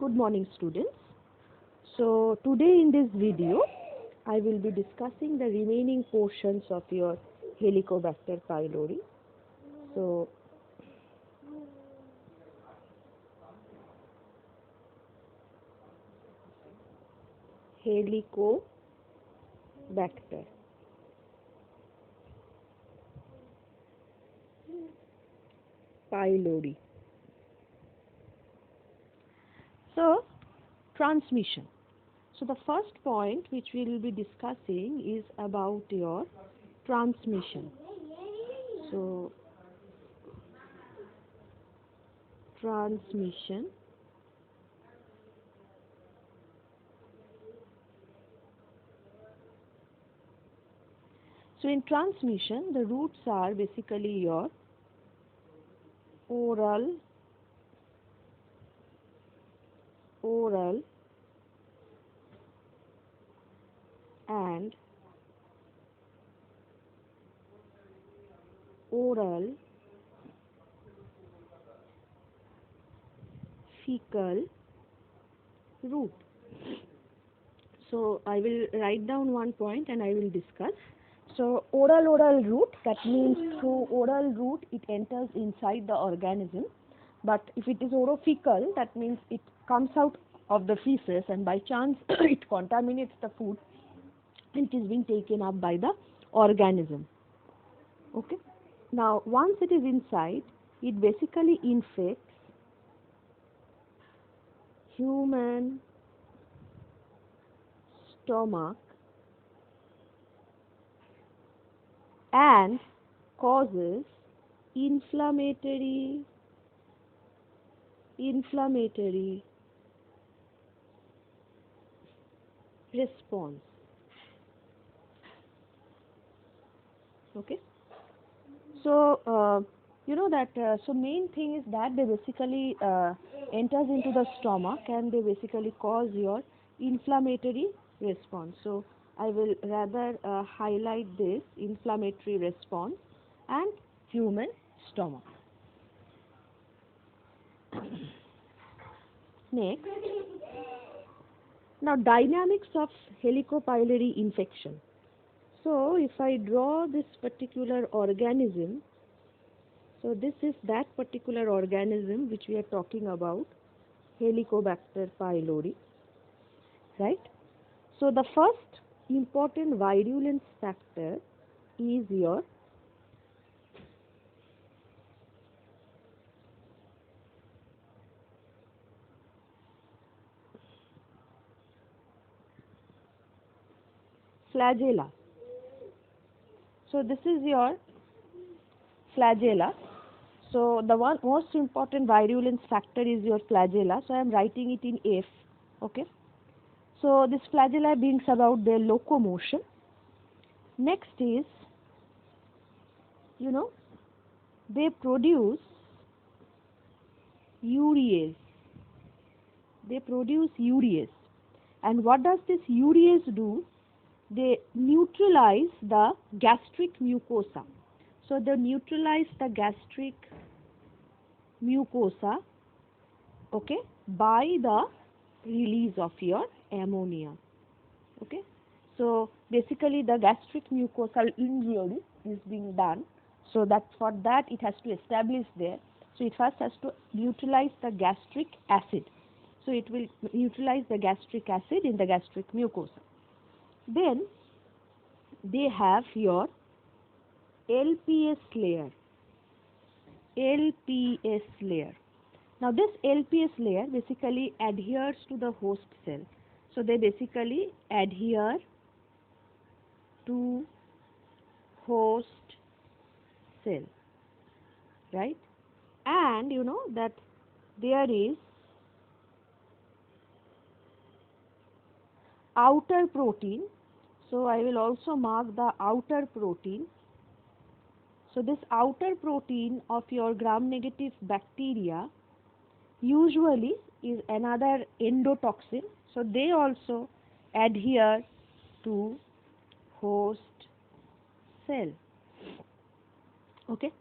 Good morning, students. So today in this video I will be discussing the remaining portions of your Helicobacter pylori. So Helicobacter pylori. So transmission. So the first point which we will be discussing is about your transmission. So transmission. So in transmission, the routes are basically your oral, and oral fecal route. So I will write down one point and I will discuss. So oral route, that means through oral route it enters inside the organism. But if it is orophycal, that means it comes out of the feces and by chance it contaminates the food and it is being taken up by the organism. Okay. Now once it is inside, it basically infects human stomach and causes inflammatory response. Okay. So you know that so main thing is that they basically enters into the stomach and they basically cause your inflammatory response. So I will rather highlight this inflammatory response and human stomach. Next, now dynamics of helicopylori infection. So if I draw this particular organism, so this is that particular organism which we are talking about, Helicobacter pylori, right? So the first important virulence factor is your flagella. So this is your flagella. So the one most important virulence factor is your flagella. So I am writing it in F. Okay. So this flagella brings about their locomotion. Next is, you know, they produce urease. And what does this urease do? They neutralize the gastric mucosa. So they neutralize the gastric mucosa, okay, by the release of your ammonia. Okay. So basically the gastric mucosal injury is being done. So that for that it has to establish there. So it first has to neutralize the gastric acid. So it will neutralize the gastric acid in the gastric mucosa. Then they have your Lps layer. Now this Lps layer basically adheres to the host cell. So they basically adhere to host cell, right? And you know that there is outer protein. So I will also mark the outer protein. So this outer protein of your gram-negative bacteria usually is another endotoxin. So they also adhere to host cell. Okay.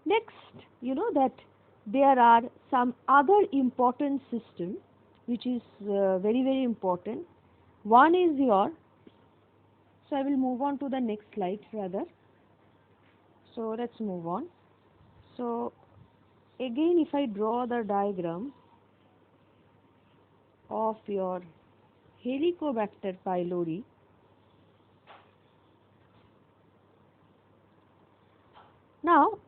Next, you know that there are some other important system which is very, very important. One is your, so I will move on to the next slide rather. So let's move on. So again, if I draw the diagram of your Helicobacter pylori, now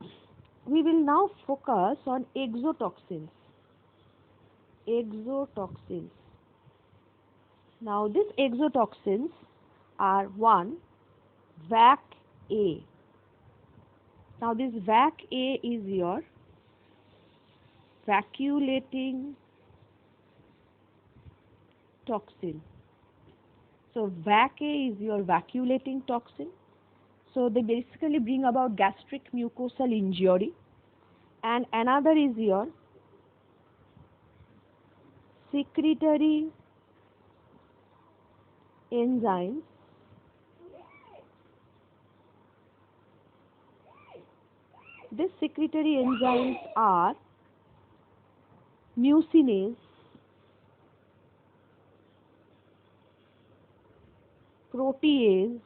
we will now focus on exotoxins. Exotoxins. Now these exotoxins are one, VAC-A. Now this VAC-A is your vacuolating toxin. So VAC-A is your vacuolating toxin. So they basically bring about gastric mucosal injury. And another is your secretory enzymes. These secretory enzymes are mucinase, protease,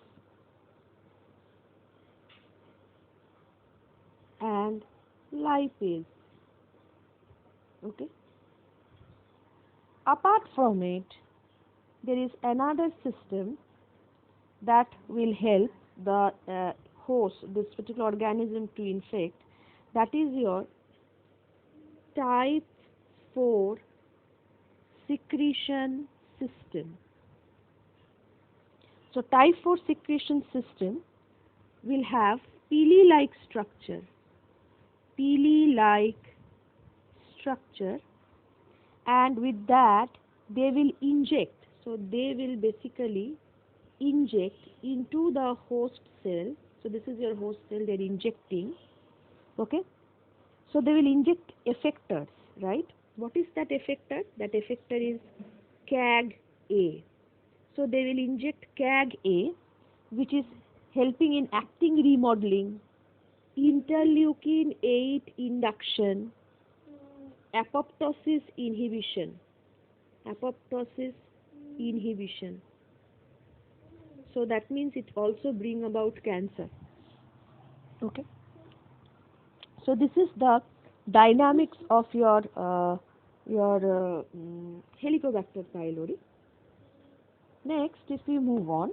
and lipase. Okay. Apart from it, there is another system that will help the host, this particular organism, to infect. That is your type 4 secretion system. So type 4 secretion system will have pili-like structure. Pili-like structure, and with that they will inject. So they will basically inject into the host cell. So this is your host cell, they are injecting. Okay. So they will inject effectors, right? What is that effector? That effector is CAG-A. So they will inject CAG-A, which is helping in actin remodeling, interleukin 8 induction, apoptosis inhibition. Apoptosis inhibition. So that means it also bring about cancer. Okay. So this is the dynamics of your Helicobacter pylori. Next, if we move on,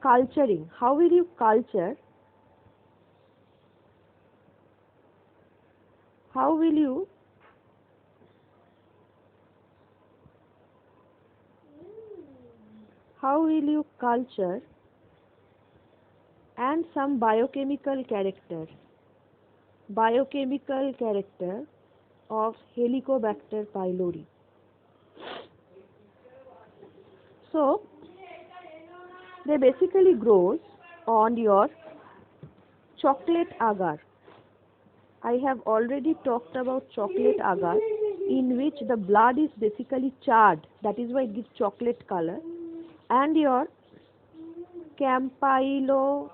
culturing. How will you culture? How will you culture and some biochemical character of Helicobacter pylori. So they basically grows on your chocolate agar. I have already talked about chocolate agar, in which the blood is basically charred. That is why it gives chocolate color. And your Campylobacter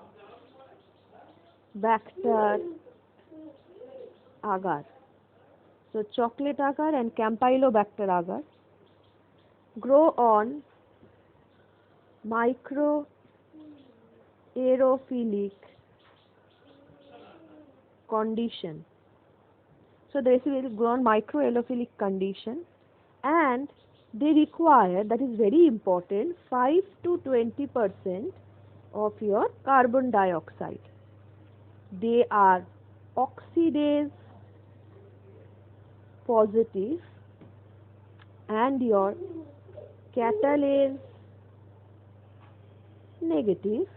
agar. So chocolate agar and Campylobacter agar grow on microaerophilic condition. So they will grow on microaerophilic condition, and they require, that is very important, 5 to 20% of your carbon dioxide. They are oxidase positive and your catalase negative,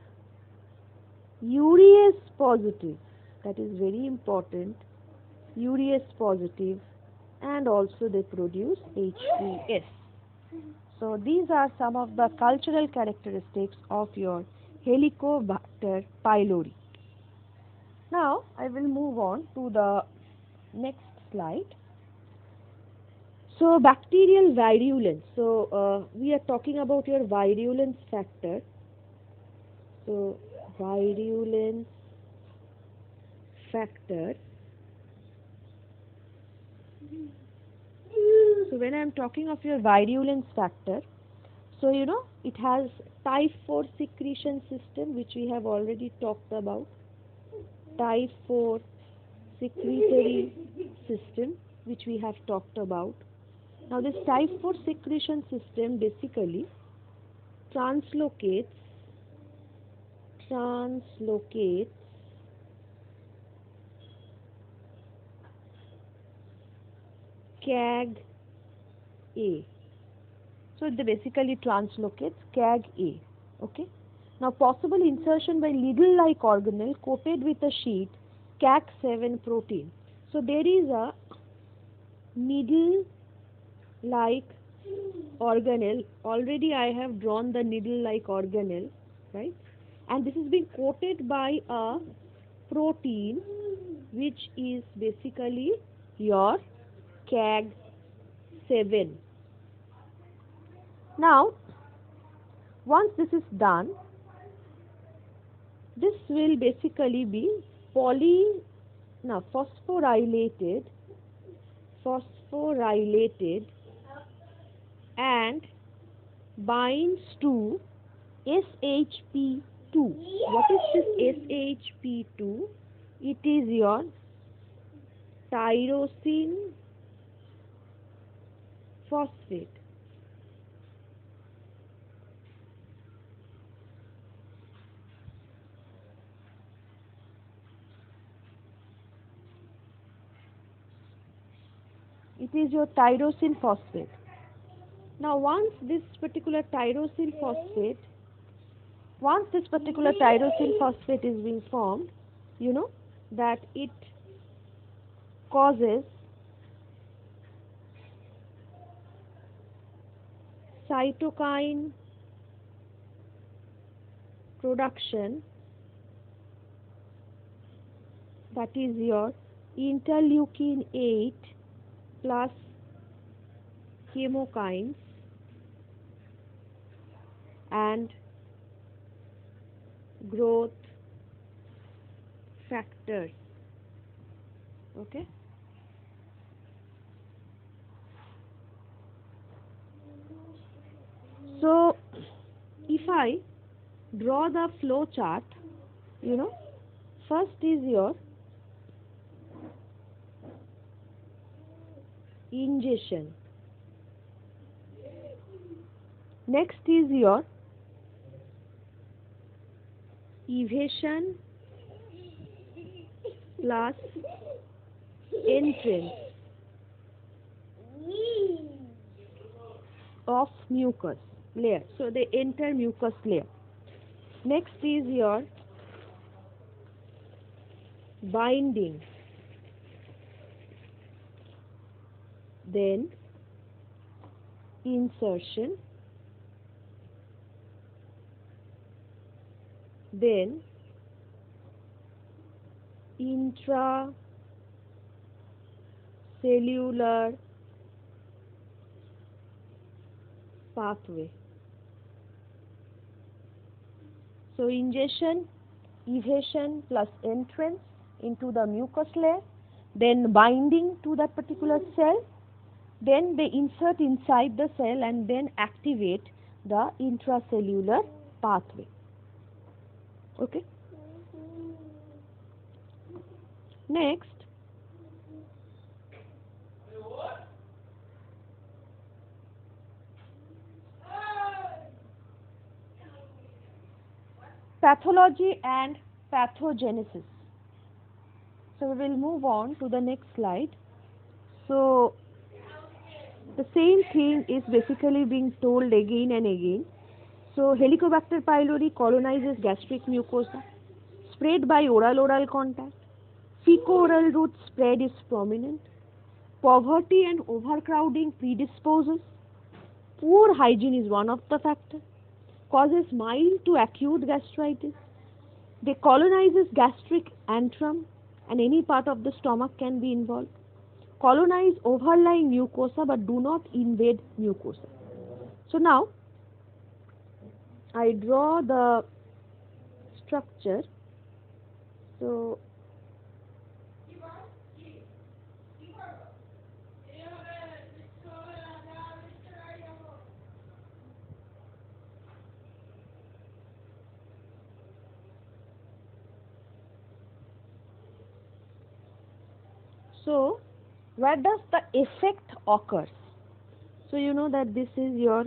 urease positive, that is very important, urease positive, and also they produce H2S. So these are some of the cultural characteristics of your Helicobacter pylori. Now I will move on to the next slide. So bacterial virulence. So we are talking about your virulence factor. So virulence factor So when I am talking of your virulence factor, so it has type 4 secretion system, which we have already talked about. Type 4 secretory system, which we have talked about. Now this type 4 secretion system basically translocates CAG A. So they basically translocates CAG A. Okay. Now possible insertion by needle-like organelle coated with a sheet CAG7 protein. So there is a needle-like organelle. Already I have drawn the needle-like organelle, right? And this is being coated by a protein which is basically your CAG7. Now, once this is done, this will basically be phosphorylated and binds to SHP2. What is this SHP2? It is your tyrosine phosphate. It is your tyrosine phosphate. Now once this particular tyrosine phosphate is being formed, that it causes cytokine production, that is your interleukin 8 plus chemokines and growth factors. Okay. So if I draw the flow chart, first is your ingestion, next is your evasion plus entrance of mucus layer. So they enter mucus layer. Next is your binding, then insertion, then intracellular pathway. So ingestion, evasion plus entrance into the mucus layer, then binding to that particular cell, then they insert inside the cell and then activate the intracellular pathway. Okay. Next, pathology and pathogenesis. So we will move on to the next slide. So the same thing is basically being told again and again. So Helicobacter pylori colonizes gastric mucosa, spread by oral-oral contact. Fecal-oral route spread is prominent. Poverty and overcrowding predisposes. Poor hygiene is one of the factors. Causes mild to acute gastritis. They colonizes gastric antrum, and any part of the stomach can be involved. Colonize overlying mucosa but do not invade mucosa. So now I draw the structure. So So where does the effect occur? So you know that this is your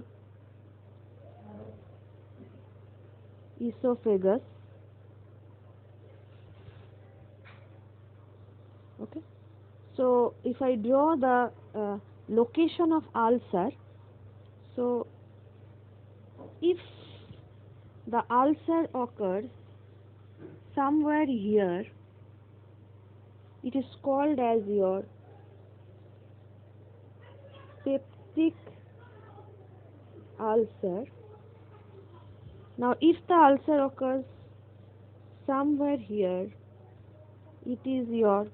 esophagus. Okay. So if I draw the location of ulcer, so if the ulcer occurs somewhere here, it is called as your peptic ulcer. Now if the ulcer occurs somewhere here, it is your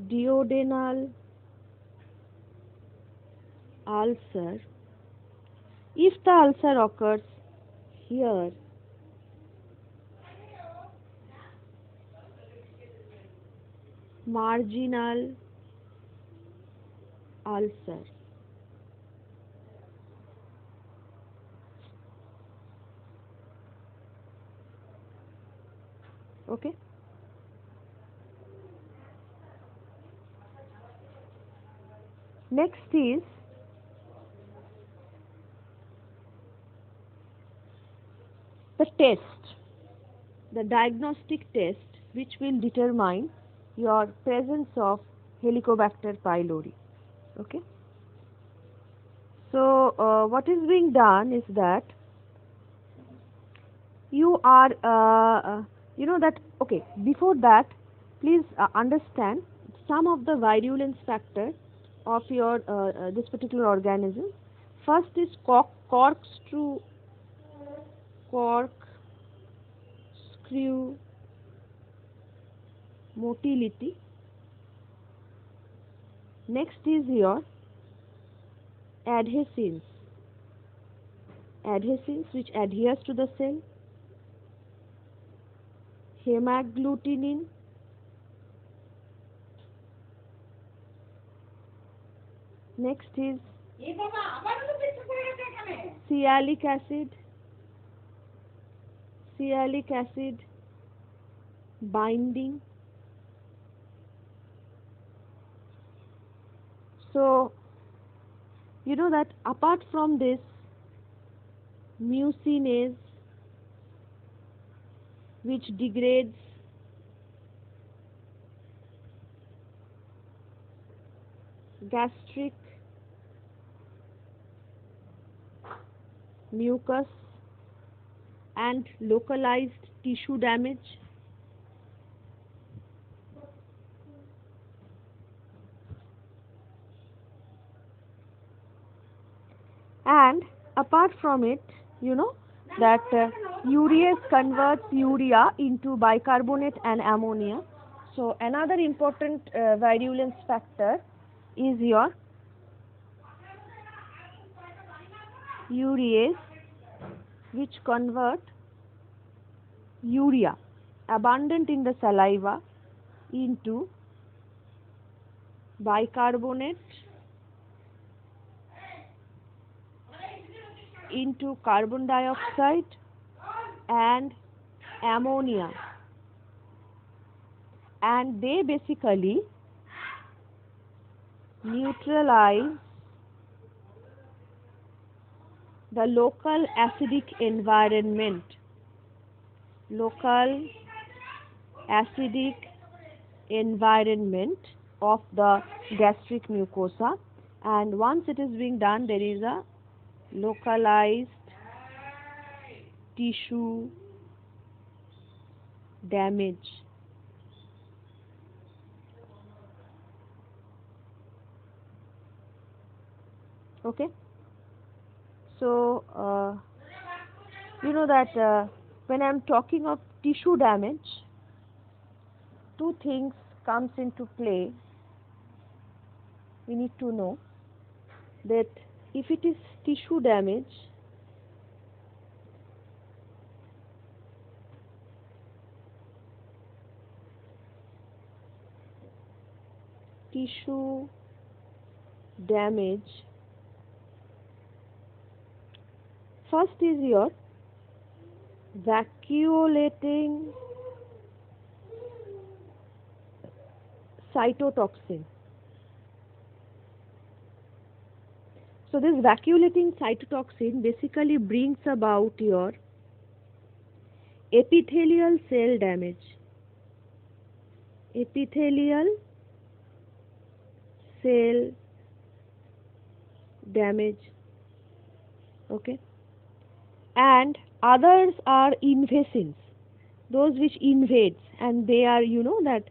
duodenal ulcer. If the ulcer occurs here, marginal ulcer. Okay. Next is the test, the diagnostic test which will determine your presence of Helicobacter pylori. Okay. So what is being done is that you are you know that, okay, before that please understand some of the virulence factor of your this particular organism. First is corkscrew motility. Next is your adhesins which adheres to the cell. Hemagglutinin. Next is sialic acid binding. So you know that apart from this, mucinase which degrades gastric mucus and localized tissue damage. And apart from it, you know that urease converts urea into bicarbonate and ammonia. So another important virulence factor is your urease, which convert urea abundant in the saliva into bicarbonate, into carbon dioxide and ammonia, and they basically neutralize the local acidic environment of the gastric mucosa, and once it is being done, there is a localized tissue damage. Okay. So you know that when I am talking of tissue damage, two things comes into play. We need to know that if it is tissue damage, first is your vacuolating cytotoxin. So this vacuolating cytotoxin basically brings about your epithelial cell damage. Epithelial cell damage. Okay. And others are invasins, those which invades, and they are, you know, that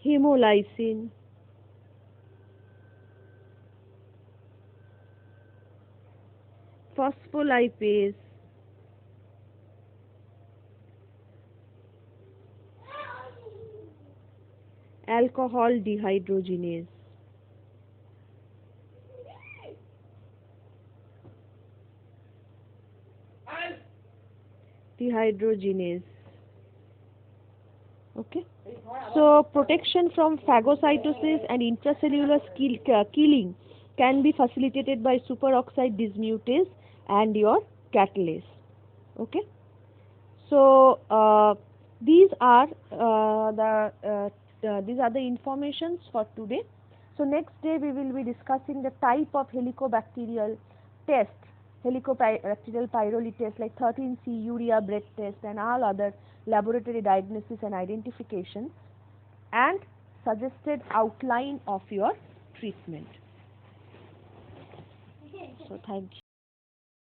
hemolysin, phospholipase, alcohol dehydrogenase. Dehydrogenase. Okay. So protection from phagocytosis and intracellular killing can be facilitated by superoxide dismutase and your catalase. Okay. So these are the informations for today. So next day we will be discussing the type of helicobacterial test, helicobacterial pylori test like 13C, urea breath test, and all other laboratory diagnosis and identification, and suggested outline of your treatment. So thank you.